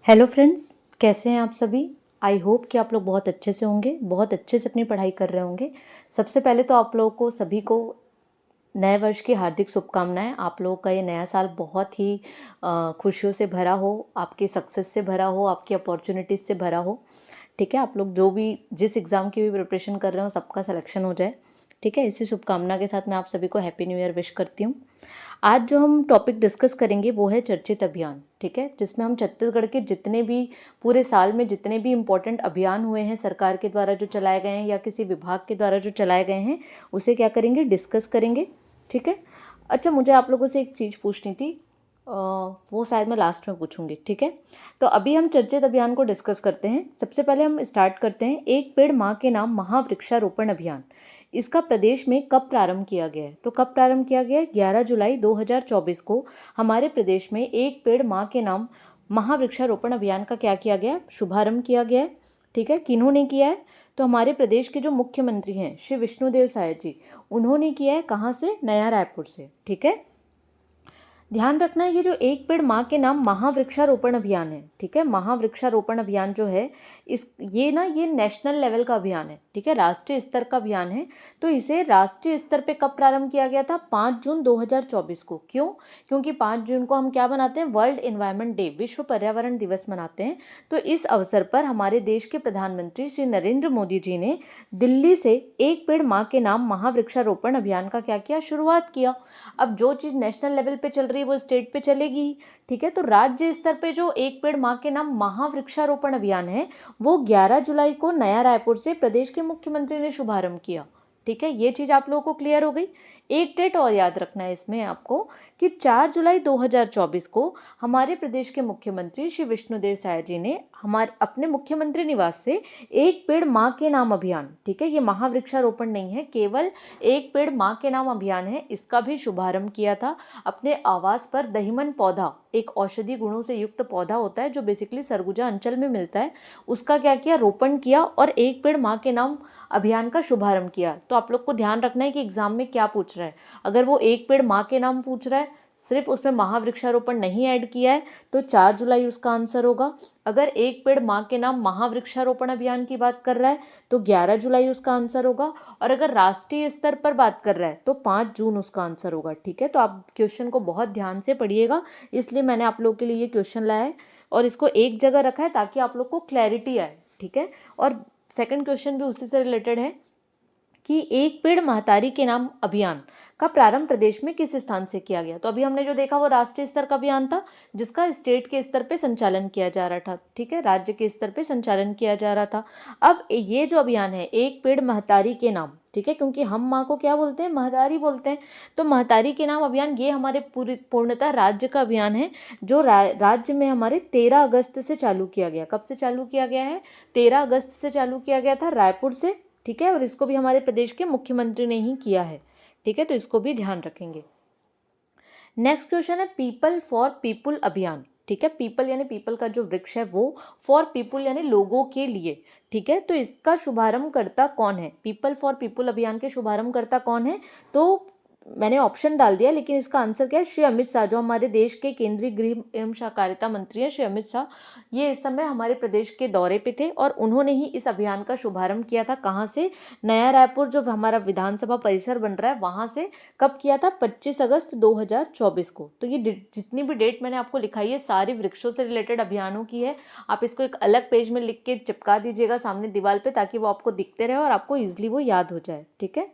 Hello friends, कैसे हैं आप सभी। आई होप कि आप लोग बहुत अच्छे से होंगे, बहुत अच्छे से अपनी पढ़ाई कर रहे होंगे। सबसे पहले तो आप लोगों को सभी को नए वर्ष की हार्दिक शुभकामनाएं। आप लोगों का ये नया साल बहुत ही खुशियों से भरा हो, आपकी सक्सेस से भरा हो, आपकी अपॉर्चुनिटीज़ से भरा हो। ठीक है, आप लोग जो भी जिस एग्ज़ाम की भी प्रिपरेशन कर रहे हो सबका सिलेक्शन हो जाए। ठीक है, इसी शुभकामना के साथ मैं आप सभी को हैप्पी न्यू ईयर विश करती हूँ। आज जो हम टॉपिक डिस्कस करेंगे वो है चर्चित अभियान। ठीक है, जिसमें हम छत्तीसगढ़ के जितने भी पूरे साल में जितने भी इम्पोर्टेंट अभियान हुए हैं सरकार के द्वारा जो चलाए गए हैं या किसी विभाग के द्वारा जो चलाए गए हैं उसे क्या करेंगे, डिस्कस करेंगे। ठीक है। अच्छा, मुझे आप लोगों से एक चीज़ पूछनी थी, वो शायद मैं लास्ट में पूछूंगी। ठीक है, तो अभी हम चर्चित अभियान को डिस्कस करते हैं। सबसे पहले हम स्टार्ट करते हैं, एक पेड़ माँ के नाम महावृक्षारोपण अभियान। इसका प्रदेश में कब प्रारंभ किया गया है? तो कब प्रारंभ किया गया है? 11 जुलाई 2024 को हमारे प्रदेश में एक पेड़ माँ के नाम महावृक्षारोपण अभियान का क्या किया गया? शुभारंभ किया गया है। ठीक है, किन्होंने किया है? तो हमारे प्रदेश के जो मुख्यमंत्री हैं श्री विष्णुदेव साय जी, उन्होंने किया है। कहाँ से? नया रायपुर से। ठीक है, ध्यान रखना है ये जो एक पेड़ माँ के नाम महावृक्षारोपण अभियान है, ठीक है, महावृक्षारोपण अभियान जो है ये नेशनल लेवल का अभियान है। ठीक है, राष्ट्रीय स्तर का अभियान है। तो इसे राष्ट्रीय स्तर पे कब प्रारंभ किया गया था? 5 जून 2024 को। क्यों? क्योंकि 5 जून को हम क्या मनाते हैं? वर्ल्ड एनवायरनमेंट डे, विश्व पर्यावरण दिवस मनाते हैं। तो इस अवसर पर हमारे देश के प्रधानमंत्री श्री नरेंद्र मोदी जी ने दिल्ली से एक पेड़ माँ के नाम महावृक्षारोपण अभियान का क्या किया? शुरुआत किया। अब जो चीज़ नेशनल लेवल पे चल रही है वो स्टेट पे चलेगी ही। ठीक है, तो राज्य स्तर पे जो एक पेड़ माँ के नाम महावृक्षारोपण अभियान है वो 11 जुलाई को नया रायपुर से प्रदेश के मुख्यमंत्री ने शुभारंभ किया। ठीक है, ये चीज़ आप लोगों को क्लियर हो गई। एक डेट और याद रखना है इसमें आपको कि 4 जुलाई 2024 को हमारे प्रदेश के मुख्यमंत्री श्री विष्णुदेव साय जी ने हमारे अपने मुख्यमंत्री निवास से एक पेड़ माँ के नाम अभियान, ठीक है, ये महावृक्षारोपण नहीं है, केवल एक पेड़ माँ के नाम अभियान है, इसका भी शुभारंभ किया था। अपने आवास पर दहीमन पौधा, एक औषधि गुणों से युक्त पौधा होता है जो बेसिकली सरगुजा अंचल में मिलता है, उसका क्या किया? रोपण किया और एक पेड़ माँ के नाम अभियान का शुभारंभ किया। तो आप लोग को ध्यान रखना है कि एग्जाम में क्या पूछ रहा है। अगर वो एक पेड़ माँ के नाम पूछ रहा है, सिर्फ उसमें महावृक्षारोपण नहीं ऐड किया है, तो 4 जुलाई उसका आंसर होगा। अगर एक पेड़ माँ के नाम महावृक्षारोपण अभियान की बात कर रहा है तो 11 जुलाई उसका आंसर होगा। और अगर राष्ट्रीय स्तर पर बात कर रहा है तो 5 जून उसका आंसर होगा। ठीक है, तो आप क्वेश्चन को बहुत ध्यान से पढ़िएगा, इसलिए मैंने आप लोग के लिए ये क्वेश्चन लाया है और इसको एक जगह रखा है ताकि आप लोग को क्लैरिटी आए। ठीक है, और सेकंड क्वेश्चन भी उसी से रिलेटेड है कि एक पेड़ महतारी के नाम अभियान का प्रारंभ प्रदेश में किस स्थान से किया गया? तो अभी हमने जो देखा वो राष्ट्रीय स्तर का अभियान था जिसका स्टेट के स्तर पे संचालन किया जा रहा था। ठीक है, राज्य के स्तर पे संचालन किया जा रहा था। अब ये जो अभियान है एक पेड़ महतारी के नाम, ठीक है, क्योंकि हम माँ को क्या बोलते हैं? महतारी बोलते हैं। तो महतारी के नाम अभियान ये हमारे पूर्णतः राज्य का अभियान है जो राज्य में हमारे 13 अगस्त से चालू किया गया। कब से चालू किया गया है? 13 अगस्त से चालू किया गया था रायपुर से। ठीक है, और इसको भी हमारे प्रदेश के मुख्यमंत्री ने ही किया है। ठीक है, तो इसको भी ध्यान रखेंगे। नेक्स्ट क्वेश्चन है पीपल फॉर पीपुल अभियान। ठीक है, पीपल यानी पीपल का जो वृक्ष है वो, फॉर पीपुल यानी लोगों के लिए। ठीक है, तो इसका शुभारंभकर्ता कौन है? पीपल फॉर पीपुल अभियान के शुभारंभकर्ता कौन है? तो मैंने ऑप्शन डाल दिया, लेकिन इसका आंसर क्या है? श्री अमित शाह, जो हमारे देश के केंद्रीय गृह एवं सहकारिता मंत्री हैं श्री अमित शाह। ये इस समय हमारे प्रदेश के दौरे पे थे और उन्होंने ही इस अभियान का शुभारंभ किया था। कहाँ से? नया रायपुर, जो हमारा विधानसभा परिसर बन रहा है वहाँ से। कब किया था? 25 अगस्त 2024 को। तो ये जितनी भी डेट मैंने आपको लिखाई है सारी वृक्षों से रिलेटेड अभियानों की है। आप इसको एक अलग पेज में लिख के चिपका दीजिएगा सामने दीवार पे, ताकि वो आपको दिखते रहे और आपको ईजिली वो याद हो जाए। ठीक है,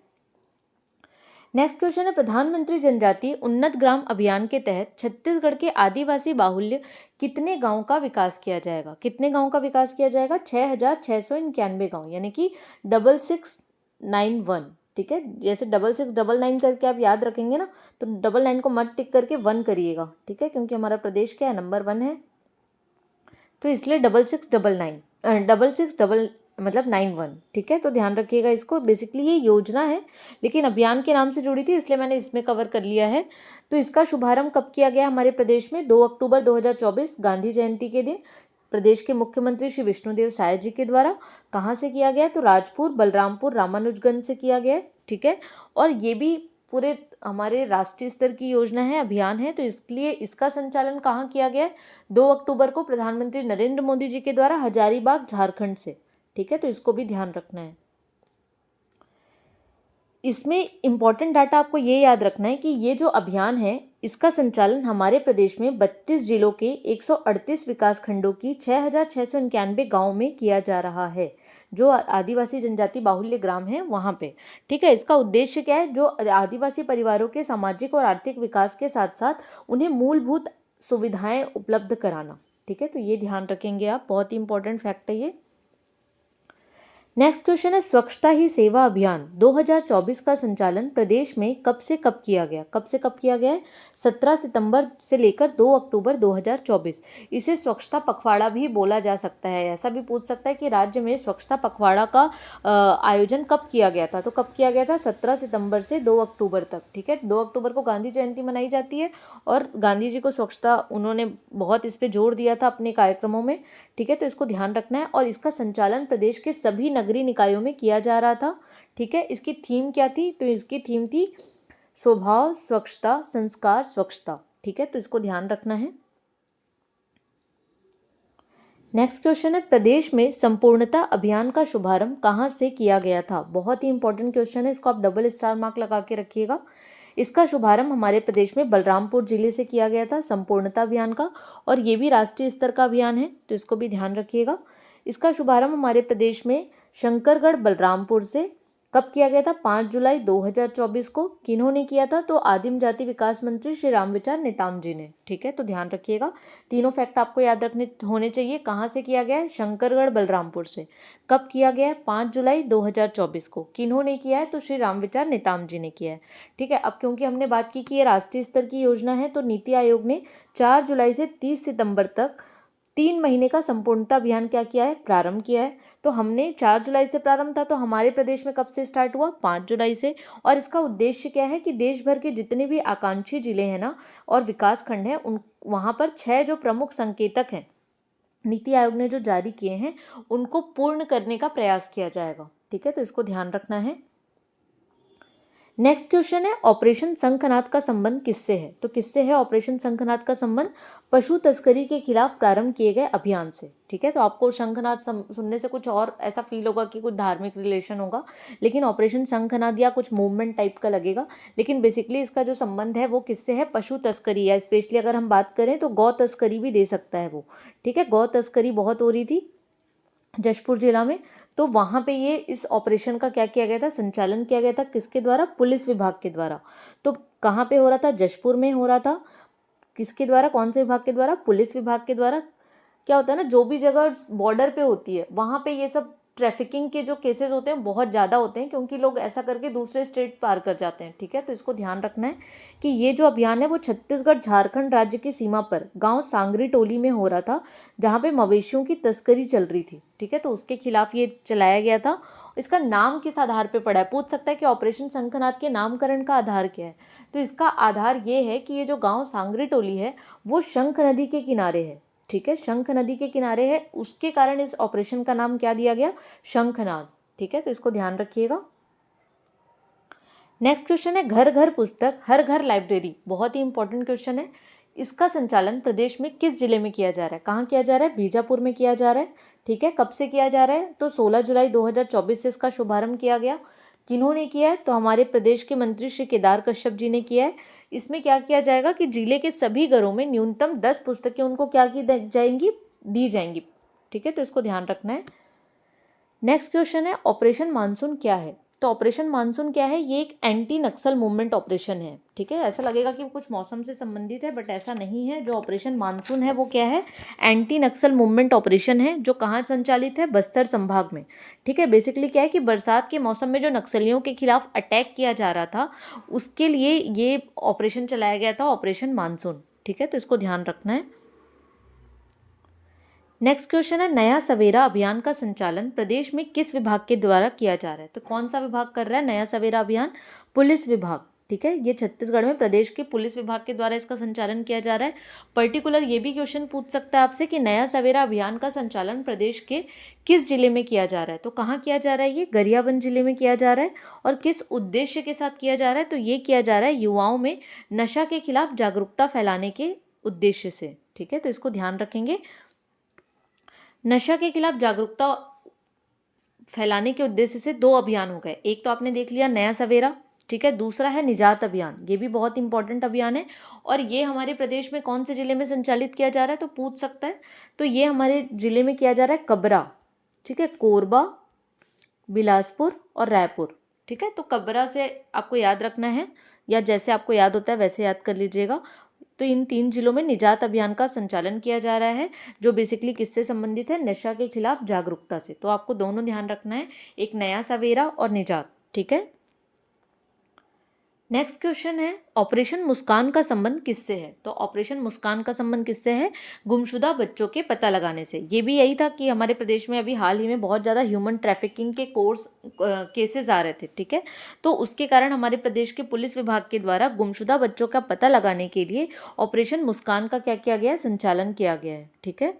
नेक्स्ट क्वेश्चन है प्रधानमंत्री जनजातीय उन्नत ग्राम अभियान के तहत छत्तीसगढ़ के आदिवासी बाहुल्य कितने गांव का विकास किया जाएगा? कितने गांव का विकास किया जाएगा? 6,691 गांव, यानी कि 6691। ठीक है, जैसे 6699 करके आप याद रखेंगे ना, तो 99 को मत टिक करके 1 करिएगा। ठीक है, क्योंकि हमारा प्रदेश क्या है? नंबर 1 है, तो इसलिए 6699 66 मतलब 91। ठीक है, तो ध्यान रखिएगा इसको। बेसिकली ये योजना है लेकिन अभियान के नाम से जुड़ी थी, इसलिए मैंने इसमें कवर कर लिया है। तो इसका शुभारंभ कब किया गया हमारे प्रदेश में? 2 अक्टूबर 2024 गांधी जयंती के दिन प्रदेश के मुख्यमंत्री श्री विष्णुदेव साय जी के द्वारा। कहाँ से किया गया? तो राजपुर, बलरामपुर, रामानुजगंज से किया गया। ठीक है, और ये भी पूरे हमारे राष्ट्रीय स्तर की योजना है, अभियान है, तो इसलिए इसका संचालन कहाँ किया गया है? 2 अक्टूबर को प्रधानमंत्री नरेंद्र मोदी जी के द्वारा हजारीबाग, झारखंड से। ठीक है, तो इसको भी ध्यान रखना है। इसमें इम्पॉर्टेंट डाटा आपको ये याद रखना है कि ये जो अभियान है, इसका संचालन हमारे प्रदेश में 32 जिलों के 138 विकास खंडों की 6,691 गाँव में किया जा रहा है, जो आदिवासी जनजाति बाहुल्य ग्राम है वहाँ पे। ठीक है, इसका उद्देश्य क्या है? जो आदिवासी परिवारों के सामाजिक और आर्थिक विकास के साथ साथ उन्हें मूलभूत सुविधाएं उपलब्ध कराना। ठीक है, तो ये ध्यान रखेंगे आप, बहुत ही इंपॉर्टेंट फैक्ट है ये। नेक्स्ट क्वेश्चन है, स्वच्छता ही सेवा अभियान 2024 का संचालन प्रदेश में कब से कब किया गया? कब से कब किया गया है? 17 सितंबर से लेकर 2 अक्टूबर 2024। इसे स्वच्छता पखवाड़ा भी बोला जा सकता है। ऐसा भी पूछ सकता है कि राज्य में स्वच्छता पखवाड़ा का आयोजन कब किया गया था? तो कब किया गया था? 17 सितंबर से 2 अक्टूबर तक। ठीक है, 2 अक्टूबर को गांधी जयंती मनाई जाती है और गांधी जी को स्वच्छता, उन्होंने बहुत इस पर जोर दिया था अपने कार्यक्रमों में। ठीक है, तो इसको ध्यान रखना है। और इसका संचालन प्रदेश के सभी नगरीय निकायों में किया जा रहा था। ठीक है, इसकी थीम क्या थी? तो इसकी थीम थी स्वभाव स्वच्छता, संस्कार स्वच्छता। ठीक है, तो इसको ध्यान रखना है। नेक्स्ट क्वेश्चन है, प्रदेश में संपूर्णता अभियान का शुभारंभ कहाँ से किया गया था? बहुत ही इंपॉर्टेंट क्वेश्चन है, इसको आप डबल स्टार मार्क लगा के रखिएगा। इसका शुभारंभ हमारे प्रदेश में बलरामपुर जिले से किया गया था, संपूर्णता अभियान का, और ये भी राष्ट्रीय स्तर का अभियान है, तो इसको भी ध्यान रखिएगा। इसका शुभारंभ हमारे प्रदेश में शंकरगढ़ बलरामपुर से कब किया गया था? 5 जुलाई 2024 को। किन्होंने किया था? तो आदिम जाति विकास मंत्री श्री रामविचार नेताम जी ने। ठीक है, तो ध्यान रखिएगा, तीनों फैक्ट आपको याद रखने होने चाहिए। कहाँ से किया गया है? शंकरगढ़ बलरामपुर से। कब किया गया है? 5 जुलाई 2024 को। किन्होंने किया है? तो श्री रामविचार नेताम जी ने किया है। ठीक है, अब क्योंकि हमने बात की कि ये राष्ट्रीय स्तर की योजना है, तो नीति आयोग ने 4 जुलाई से 30 सितंबर तक 3 महीने का संपूर्णता अभियान क्या किया है? प्रारंभ किया है। तो हमने 4 जुलाई से प्रारंभ था, तो हमारे प्रदेश में कब से स्टार्ट हुआ? 5 जुलाई से। और इसका उद्देश्य क्या है कि देश भर के जितने भी आकांक्षी जिले हैं ना और विकास खंड हैं, उन वहाँ पर 6 जो प्रमुख संकेतक हैं नीति आयोग ने जो जारी किए हैं, उनको पूर्ण करने का प्रयास किया जाएगा। ठीक है, तो इसको ध्यान रखना है। नेक्स्ट क्वेश्चन है, ऑपरेशन शंखनाद का संबंध किससे है? तो किससे है ऑपरेशन शंखनाद का संबंध? पशु तस्करी के खिलाफ प्रारंभ किए गए अभियान से। ठीक है, तो आपको शंखनाद सुनने से कुछ और ऐसा फील होगा कि कुछ धार्मिक रिलेशन होगा, लेकिन ऑपरेशन शंखनाद या कुछ मूवमेंट टाइप का लगेगा, लेकिन बेसिकली इसका जो संबंध है वो किससे है? पशु तस्करी, या स्पेशली अगर हम बात करें तो गौ तस्करी भी दे सकता है वो। ठीक है, गौ तस्करी बहुत हो रही थी जशपुर जिला में, तो वहाँ पे ये इस ऑपरेशन का क्या किया गया था? संचालन किया गया था। किसके द्वारा? पुलिस विभाग के द्वारा। तो कहाँ पे हो रहा था? जशपुर में हो रहा था। किसके द्वारा? कौन से विभाग के द्वारा? पुलिस विभाग के द्वारा। क्या होता है ना, जो भी जगह बॉर्डर पे होती है वहाँ पे ये सब ट्रैफिकिंग के जो केसेस होते हैं बहुत ज़्यादा होते हैं, क्योंकि लोग ऐसा करके दूसरे स्टेट पार कर जाते हैं। ठीक है, तो इसको ध्यान रखना है कि ये जो अभियान है वो छत्तीसगढ़ झारखंड राज्य की सीमा पर गांव सांगरी टोली में हो रहा था, जहाँ पे मवेशियों की तस्करी चल रही थी। ठीक है, तो उसके खिलाफ ये चलाया गया था। इसका नाम किस आधार पर पड़ा है? पूछ सकता है कि ऑपरेशन शंखनाद के नामकरण का आधार क्या है? तो इसका आधार ये है कि ये जो गाँव सांगरी टोली है वो शंख नदी के किनारे है। ठीक है, शंख नदी के किनारे है, उसके कारण इस ऑपरेशन का नाम क्या दिया गया? शंखनाद। ठीक है, तो इसको ध्यान रखिएगा। नेक्स्ट क्वेश्चन है, घर घर पुस्तक हर घर लाइब्रेरी। बहुत ही इंपॉर्टेंट क्वेश्चन है। इसका संचालन प्रदेश में किस जिले में किया जा रहा है? कहाँ किया जा रहा है? बीजापुर में किया जा रहा है। ठीक है, कब से किया जा रहा है? तो 16 जुलाई 2024 से इसका शुभारंभ किया गया। किन्होंने किया है? तो हमारे प्रदेश के मंत्री श्री केदार कश्यप जी ने किया है। इसमें क्या किया जाएगा कि जिले के सभी घरों में न्यूनतम 10 पुस्तकें उनको क्या की जाएंगी? दी जाएंगी। ठीक है, तो इसको ध्यान रखना है। नेक्स्ट क्वेश्चन है, ऑपरेशन मानसून क्या है? तो ऑपरेशन मानसून क्या है? ये एक एंटी नक्सल मूवमेंट ऑपरेशन है। ठीक है, ऐसा लगेगा कि कुछ मौसम से संबंधित है, बट ऐसा नहीं है। जो ऑपरेशन मानसून है वो क्या है? एंटी नक्सल मूवमेंट ऑपरेशन है, जो कहाँ संचालित है? बस्तर संभाग में। ठीक है, बेसिकली क्या है कि बरसात के मौसम में जो नक्सलियों के खिलाफ अटैक किया जा रहा था, उसके लिए ये ऑपरेशन चलाया गया था, ऑपरेशन मानसून। ठीक है, तो इसको ध्यान रखना है। नेक्स्ट क्वेश्चन है, नया सवेरा अभियान का संचालन प्रदेश में किस विभाग के द्वारा किया जा रहा है? तो कौन सा विभाग कर रहा है नया सवेरा अभियान? पुलिस विभाग। ठीक है, ये छत्तीसगढ़ में प्रदेश के पुलिस विभाग के द्वारा इसका संचालन किया जा रहा है। पर्टिकुलर ये भी क्वेश्चन पूछ सकता है आपसे कि नया सवेरा अभियान का संचालन प्रदेश के किस जिले में किया जा रहा है, तो कहाँ किया जा रहा है, ये गरियाबंद जिले में किया जा रहा है। और किस उद्देश्य के साथ किया जा रहा है, तो ये किया जा रहा है युवाओं में नशा के खिलाफ जागरूकता फैलाने के उद्देश्य से। ठीक है, तो इसको ध्यान रखेंगे। नशा के खिलाफ जागरूकता फैलाने के उद्देश्य से 2 अभियान हो गए। एक तो आपने देख लिया नया सवेरा, ठीक है, दूसरा है निजात अभियान। ये भी बहुत इंपॉर्टेंट अभियान है और ये हमारे प्रदेश में कौन से जिले में संचालित किया जा रहा है, तो पूछ सकता है। तो ये हमारे जिले में किया जा रहा है कबरा, ठीक है, कोरबा, बिलासपुर और रायपुर। ठीक है, तो कबरा से आपको याद रखना है या जैसे आपको याद होता है वैसे याद कर लीजिएगा। तो इन 3 जिलों में निजात अभियान का संचालन किया जा रहा है, जो बेसिकली किससे संबंधित है, नशा के खिलाफ जागरूकता से। तो आपको दोनों ध्यान रखना है, एक नया सवेरा और निजात। ठीक है, नेक्स्ट क्वेश्चन है ऑपरेशन मुस्कान का संबंध किससे है, तो ऑपरेशन मुस्कान का संबंध किससे है, गुमशुदा बच्चों के पता लगाने से। ये भी यही था कि हमारे प्रदेश में अभी हाल ही में बहुत ज़्यादा ह्यूमन ट्रैफिकिंग के केसेस आ रहे थे। ठीक है, तो उसके कारण हमारे प्रदेश के पुलिस विभाग के द्वारा गुमशुदा बच्चों का पता लगाने के लिए ऑपरेशन मुस्कान का क्या किया गया है, संचालन किया गया है। ठीक है,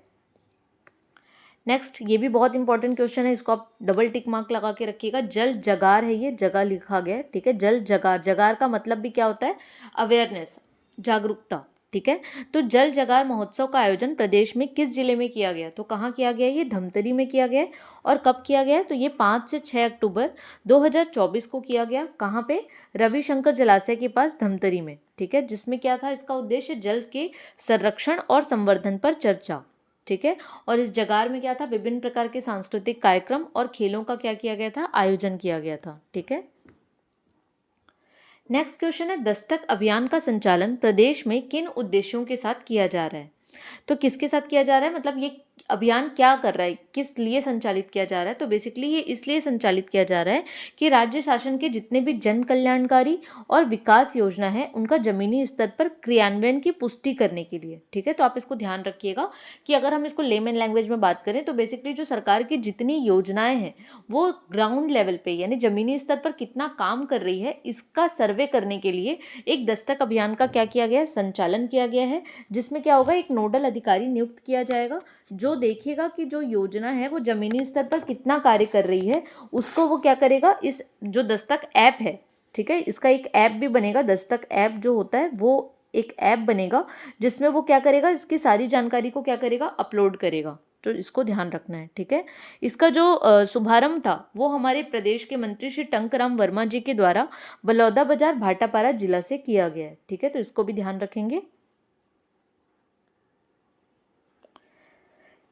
नेक्स्ट ये भी बहुत इंपॉर्टेंट क्वेश्चन है, इसको आप डबल टिक मार्क लगा के रखिएगा। जल जगार है, ये जगह लिखा गया है। ठीक है, जल जगार, जगार का मतलब भी क्या होता है, अवेयरनेस, जागरूकता। ठीक है, तो जल जगार महोत्सव का आयोजन प्रदेश में किस जिले में किया गया, तो कहाँ किया गया, ये धमतरी में किया गया है। और कब किया गया है, तो ये 5 से 6 अक्टूबर 2024 को किया गया। कहाँ पे, रविशंकर जलाशय के पास धमतरी में। ठीक है, जिसमें क्या था, इसका उद्देश्य जल के संरक्षण और संवर्धन पर चर्चा। ठीक है, और इस जगार में क्या था, विभिन्न प्रकार के सांस्कृतिक कार्यक्रम और खेलों का क्या किया गया था, आयोजन किया गया था। ठीक है, नेक्स्ट क्वेश्चन है दस्तक अभियान का संचालन प्रदेश में किन उद्देश्यों के साथ किया जा रहा है, तो किसके साथ किया जा रहा है, मतलब ये अभियान क्या कर रहा है, किस लिए संचालित किया जा रहा है, तो बेसिकली ये इसलिए संचालित किया जा रहा है कि राज्य शासन के जितने भी जन कल्याणकारी और विकास योजना है उनका जमीनी स्तर पर क्रियान्वयन की पुष्टि करने के लिए। ठीक है, तो आप इसको ध्यान रखिएगा कि अगर हम इसको लेमन लैंग्वेज में बात करें तो बेसिकली जो सरकार की जितनी योजनाएं हैं वो ग्राउंड लेवल पे यानी जमीनी स्तर पर कितना काम कर रही है, इसका सर्वे करने के लिए एक दस्तक अभियान का क्या किया गया है, संचालन किया गया है। जिसमें क्या होगा, एक नोडल अधिकारी नियुक्त किया जाएगा जो देखेगा कि जो योजना है वो जमीनी स्तर पर कितना कार्य कर रही है, उसको वो क्या करेगा, इस जो दस्तक ऐप है, ठीक है, इसका एक ऐप भी बनेगा। दस्तक ऐप जो होता है वो एक ऐप बनेगा जिसमें वो क्या करेगा, इसकी सारी जानकारी को क्या करेगा, अपलोड करेगा। तो इसको ध्यान रखना है। ठीक है, इसका जो शुभारंभ था वो हमारे प्रदेश के मंत्री श्री टंकराम वर्मा जी के द्वारा बलौदाबाजार भाटापारा जिला से किया गया है। ठीक है, तो इसको भी ध्यान रखेंगे।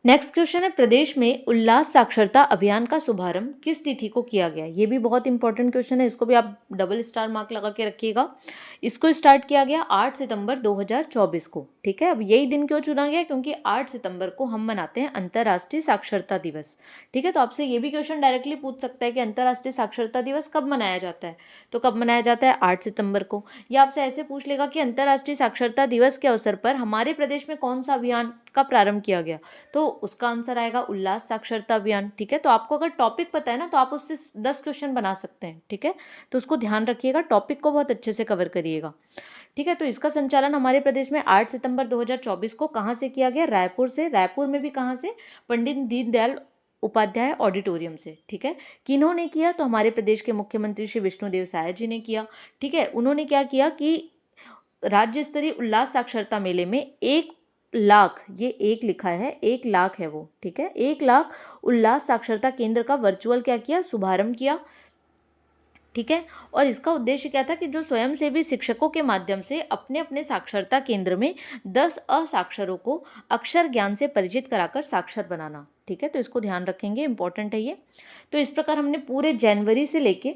नेक्स्ट क्वेश्चन है प्रदेश में उल्लास साक्षरता अभियान का शुभारंभ किस तिथि को किया गया, ये भी बहुत इंपॉर्टेंट क्वेश्चन है, इसको भी आप डबल स्टार मार्क लगा के रखिएगा। इसको स्टार्ट किया गया 8 सितंबर 2024 को। ठीक है, अब यही दिन क्यों चुना गया, क्योंकि 8 सितंबर को हम मनाते हैं अंतर्राष्ट्रीय साक्षरता दिवस। ठीक है, तो आपसे ये भी क्वेश्चन डायरेक्टली पूछ सकता है कि अंतर्राष्ट्रीय साक्षरता दिवस कब मनाया जाता है, तो कब मनाया जाता है, 8 सितंबर को। या आपसे ऐसे पूछ लेगा कि अंतर्राष्ट्रीय साक्षरता दिवस के अवसर पर हमारे प्रदेश में कौन सा अभियान का प्रारंभ किया गया, तो उसका आंसर आएगा उल्लास साक्षरता अभियान। ठीक है, तो आपको अगर टॉपिक पता है ना तो आप उससे 10 क्वेश्चन बना सकते हैं। ठीक है, तो उसको ध्यान रखिएगा, टॉपिक को बहुत अच्छे से कवर करिएगा। ठीक है, तो इसका संचालन हमारे प्रदेश में 8 सितंबर 2024 को कहाँ से किया गया, रायपुर से। रायपुर में भी कहाँ से, पंडित दीनदयाल उपाध्याय ऑडिटोरियम से। ठीक है, किन्होंने किया, तो हमारे प्रदेश के मुख्यमंत्री श्री विष्णुदेव साय जी ने किया। ठीक है, उन्होंने क्या किया कि राज्य स्तरीय उल्लास साक्षरता मेले में 1 लाख, ये 1 लिखा है, 1 लाख है वो। ठीक है, 1 लाख उल्लास साक्षरता केंद्र का वर्चुअल क्या किया, शुभारंभ किया। ठीक है, और इसका उद्देश्य क्या था कि जो स्वयंसेवी शिक्षकों के माध्यम से अपने अपने साक्षरता केंद्र में 10 असाक्षरों को अक्षर ज्ञान से परिचित कराकर साक्षर बनाना। ठीक है, तो इसको ध्यान रखेंगे, इंपॉर्टेंट है ये। तो इस प्रकार हमने पूरे जनवरी से लेके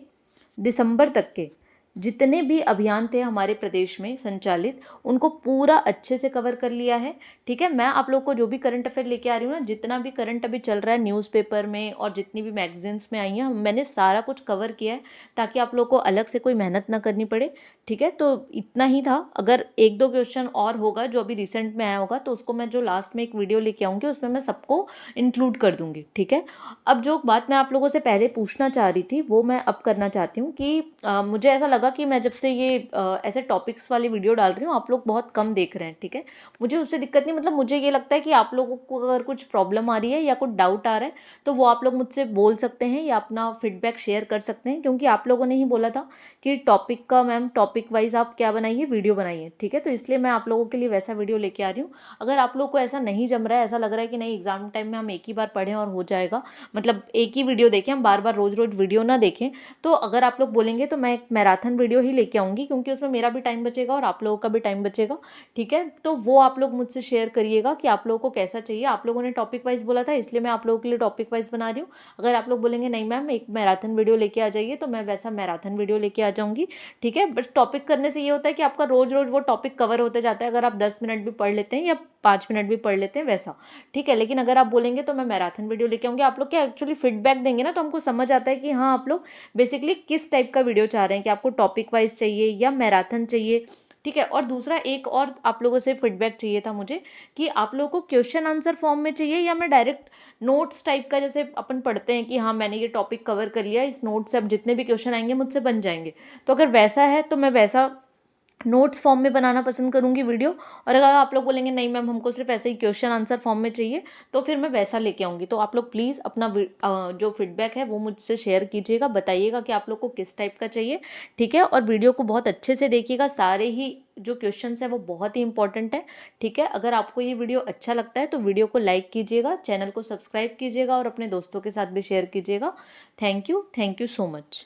दिसंबर तक के जितने भी अभियान थे हमारे प्रदेश में संचालित, उनको पूरा अच्छे से कवर कर लिया है। ठीक है, मैं आप लोग को जो भी करंट अफेयर लेके आ रही हूँ ना, जितना भी करंट अभी चल रहा है न्यूज़पेपर में और जितनी भी मैगजीन्स में आई हैं, मैंने सारा कुछ कवर किया है ताकि आप लोग को अलग से कोई मेहनत ना करनी पड़े। ठीक है, तो इतना ही था। अगर 1-2 क्वेश्चन और होगा जो अभी रिसेंट में आया होगा तो उसको मैं जो लास्ट में एक वीडियो लेके आऊँगी उसमें मैं सबको इंक्लूड कर दूँगी। ठीक है, अब जो बात मैं आप लोगों से पहले पूछना चाह रही थी वो मैं अब करना चाहती हूँ कि मुझे ऐसा लग लगा कि मैं जब से ये ऐसे टॉपिक्स वाली वीडियो डाल रही हूँ, आप लोग बहुत कम देख रहे हैं, ठीक है। मुझे उससे दिक्कत नहीं, मतलब मुझे ये लगता है कि आप लोगों को अगर कुछ प्रॉब्लम आ रही है या कुछ डाउट आ रहा है, तो वो आप लोग मुझसे बोल सकते हैं या अपना फीडबैक शेयर कर सकते हैं, क्योंकि आप लोगों ने ही बोला था कि टॉपिक का मैम टॉपिक वाइज आप क्या बनाइए, वीडियो बनाइए, ठीक है। तो इसलिए मैं आप लोगों के लिए वैसा वीडियो लेके आ रही हूँ। अगर आप लोग को ऐसा नहीं जम रहा है, ऐसा लग रहा है कि नहीं एग्जाम टाइम में हम एक ही बार पढ़ें और हो जाएगा, मतलब एक ही वीडियो देखें, हम बार बार रोज रोज वीडियो ना देखें, तो अगर आप लोग बोलेंगे तो मैं एक मैराथन वीडियो ही लेके आऊँगी, क्योंकि उसमें मेरा भी टाइम बचेगा और आप लोगों का भी टाइम बचेगा, ठीक है। तो वो आप लोग मुझसे शेयर करिएगा कि आप लोगों को कैसा चाहिए। आप लोगों ने टॉपिक वाइज बोला था, इसलिए मैं आप लोगों के लिए टॉपिक वाइज बना रही हूँ। अगर आप लोग बोलेंगे नहीं मैम एक मैराथन वीडियो लेके आ जाइए, तो मैं वैसा मैराथन वीडियो लेके आ जाऊँगी, ठीक है। बट टॉपिक करने से ये होता है कि आपका रोज रोज वो टॉपिक कवर होते जाता है, अगर आप 10 मिनट भी पढ़ लेते हैं या 5 मिनट भी पढ़ लेते हैं वैसा, ठीक है। लेकिन अगर आप बोलेंगे तो मैं मैराथन वीडियो लेके आऊँगी। आप लोग क्या एक्चुअली फीडबैक देंगे ना, तो हमको समझ आता है कि हाँ आप लोग बेसिकली किस टाइप का वीडियो चाह रहे हैं, कि आपको टॉपिक वाइज चाहिए या मैराथन चाहिए, ठीक है। और दूसरा एक और आप लोगों से फीडबैक चाहिए था मुझे, कि आप लोगों को क्वेश्चन आंसर फॉर्म में चाहिए या मैं डायरेक्ट नोट्स टाइप का, जैसे अपन पढ़ते हैं कि हाँ मैंने ये टॉपिक कवर कर लिया, इस नोट से अब जितने भी क्वेश्चन आएंगे मुझसे बन जाएंगे। तो अगर वैसा है तो मैं वैसा नोट्स फॉर्म में बनाना पसंद करूंगी वीडियो। और अगर आप लोग बोलेंगे नहीं मैम हमको सिर्फ ऐसे ही क्वेश्चन आंसर फॉर्म में चाहिए, तो फिर मैं वैसा लेके आऊंगी। तो आप लोग प्लीज़ अपना जो फीडबैक है वो मुझसे शेयर कीजिएगा, बताइएगा कि आप लोग को किस टाइप का चाहिए, ठीक है। और वीडियो को बहुत अच्छे से देखिएगा, सारे ही जो क्वेश्चन है वो बहुत ही इंपॉर्टेंट है, ठीक है। अगर आपको ये वीडियो अच्छा लगता है तो वीडियो को लाइक कीजिएगा, चैनल को सब्सक्राइब कीजिएगा और अपने दोस्तों के साथ भी शेयर कीजिएगा। Thank you so much.